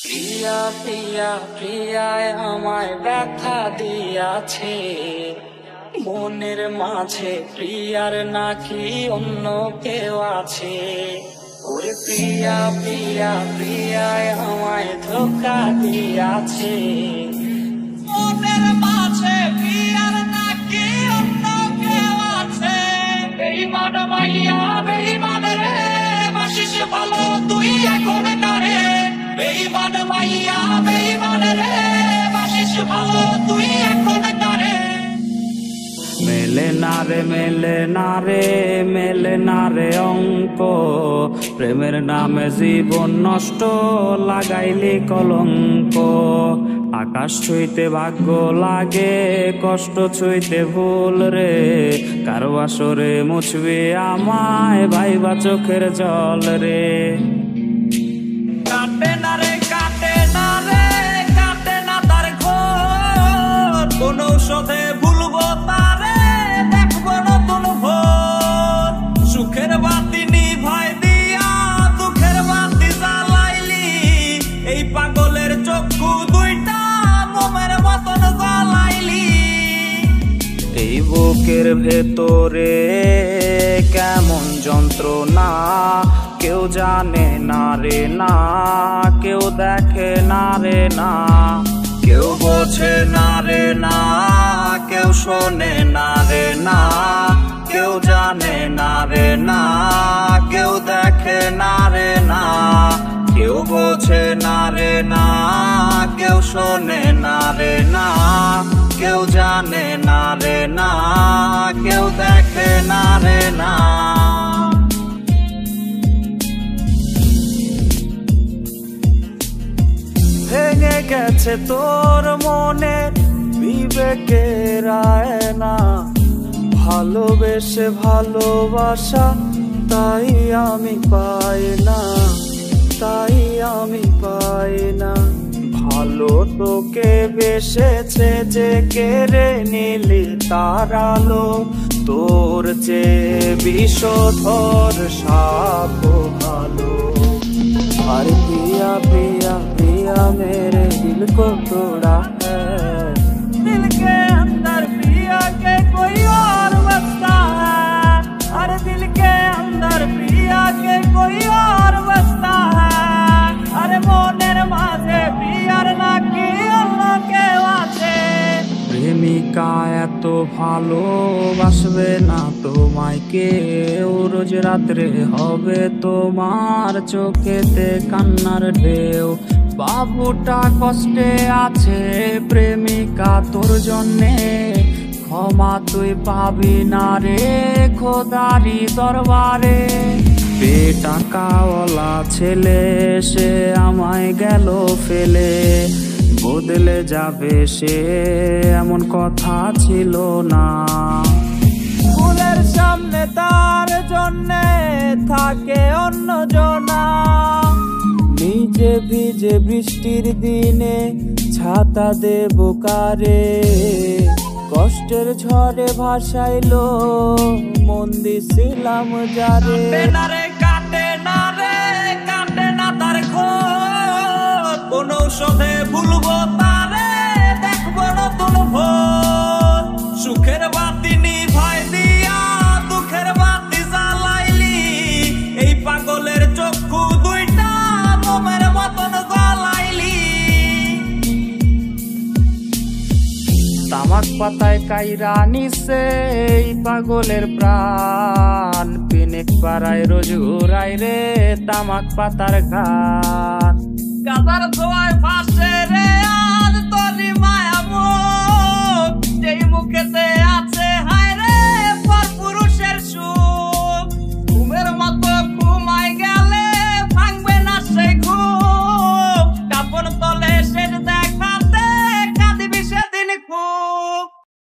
প্রিয়া প্রিয়া প্রিয়ায় আমায় ব্যথা দিয়াছে, মনের মাঝে প্রিয়ার নাকি অন্য কেউ আছে। ওরে প্রিয়া প্রিয়া প্রিয়ায় আমায় ধোঁকা দিয়াছে, মনের মাঝে প্রিয়ার নাকি অন্য কেউ আছে। বেঈমান মাইয়া বেঈমান রে, বাসিস ভালো তুই এখন কারে। বেঈমান মাইয়া বেঈমান রে, বাসিস ভালো তুই এখন কারে। মেলে না রে মেলে না রে মেলে না রে অঙ্ক, প্রেমের নামে জীবন নষ্ট লাগাইলি কলঙ্ক। আকাশ ছুঁইতে ভাগ্য লাগে, কষ্ট ছুঁইতে ভুল রে। কারো আসরে মুছবি আমায় ভাইবা চোখের জল রে। কাটে না রে কাটে না রে কাটে না তার ঘোর, কোন ঔষধে ভুলবো তারে, দেখবো নতুন ভোর। সুখের বাতি নিভাই দিয়া দুঃখের বাতি জ্বালাইলি, এই পাগলের চক্ষু দুইটা মোমের মতন জ্বালাইলি। এই বুকের ভেতরে কেমন যন্ত্রণা, কেউ জানে না রে না, কেউ দেখে না রে না, কেউ বোঝে না রে না, কেউ শোনে না রে না, কেউ জানে না রে না, কেউ দেখে না রে না, কেউ বোঝে না রে না, কেউ শোনে না রে না, কেউ জানে না রে না, কেউ দেখে না রে না। ভেঙে গেছে তোর মনে বিবেকের আয়না, ভালোবেসে ভালোবাসা তাই আমি পাই না, তাই আমি পাই না। ভালো তোকে বেসেছে যে কেড়ে নিলি তার আলো, তোর যে বিষধর সাপ ভালো। और पिया पिया पिया मेरे दिल को तोड़ा है, दिल के अंदर पिया के कोई और बसता है। अरे दिल के अंदर पिया के कोई और बसता है। अरे मोनेर माঝে पियार नाকি অন্য কেউ আছে। প্রেমিকা এত ভালোবাসবে না তোমায় কেউ, রোজ রাত্রে হবে তোমার চোখেতে কান্নার ঢেউ। বাবুটা কষ্টে আছে প্রেমিকা তোর জন্যে, ক্ষমা তুই পাবি না রে খোদারি দরবারে। বেটাকাওয়ালা ছেলে সে আমায় গেল ফেলে, বদলে যাবে সে এমন কথা ছিল না। ফুলের সামনে তার জন্যে থাকে অন্য জনা, নিজে ভিজে বৃষ্টির দিনে ছাতা দেব কারে। কষ্টের ঝড়ে ভাসাইলো মন দিছিলাম যারে। কাটে না রে কাটে না তার ঘোর, কোন ঔষধে ভুলবো তারে, দেখবো নতুন ভোর। সুখের বাতি নিভাই দিয়া দুঃখের বাতি জ্বালাইলি, এই পাগলের চক্ষু দুইটা মোমের মতন জ্বালাইলি। তামাক পাতায় কাইরা নিছে এই পাগলের প্রাণ, পিনিক পাড়ায় রোজ ঘুরাই রে তামাক পাতার গান। গাদার ধোয়ায় ফাঁসে রে